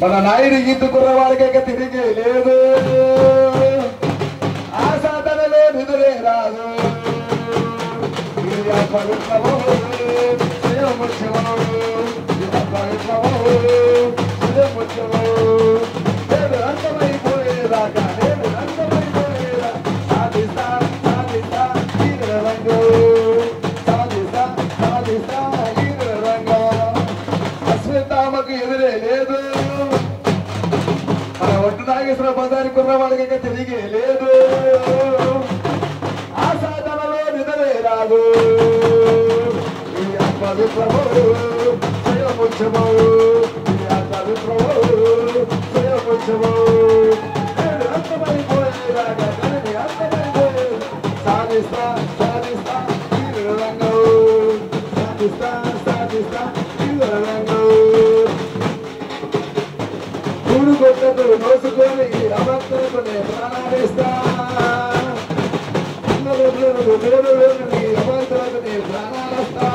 మన నాయుడు ఈదుకున్న వాళ్ళకి తిరిగి లేదు, ఆ సాధనలో నిదురే రాదు. అంతమైపోయేదాకా నేను అంతమైపోయేదా సాధిస్తా సాధిస్తా ఈ రంగు సాధిస్తా సాధిస్తా ఈ రంగు. అశ్వత్థామకు ఎదురే లేదు, మన ఒట్టు నాగేశ్వర బజారికి ఉన్న వాళ్ళకి తిరిగి లేదు, ఆ సాధనలో నిదరే రాదు. విప్లవో స్వయముత్సవో విప్లవో స్వయముత్సవో నేను అంతమైపోయేదాకా కలిగి అంతమైపోయే సాధిస్తా సాధిస్తా ఈ రంగు సాధిస్తా సాధిస్తా ఈ రంగు. కూడు కొట్టదు మోసుకొని అభక్తులకు నేను ప్రాణాలేస్తా, అభక్తులకు నేను ప్రాణాలేస్తా.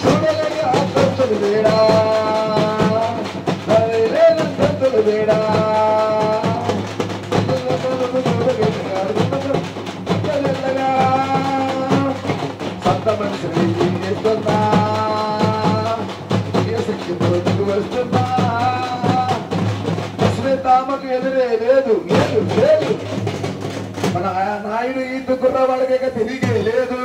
చూడలేని అర్థంతులు వేడా లేనంతంతులు వేడా సొంత మనిషిని చేస్తున్నా వస్తున్నా. అశ్వత్థామకు ఎదురే లేదు లేదు లేదు, మన నాయుడు ఈదుకున్న వాళ్ళకి తిరిగే లేదు.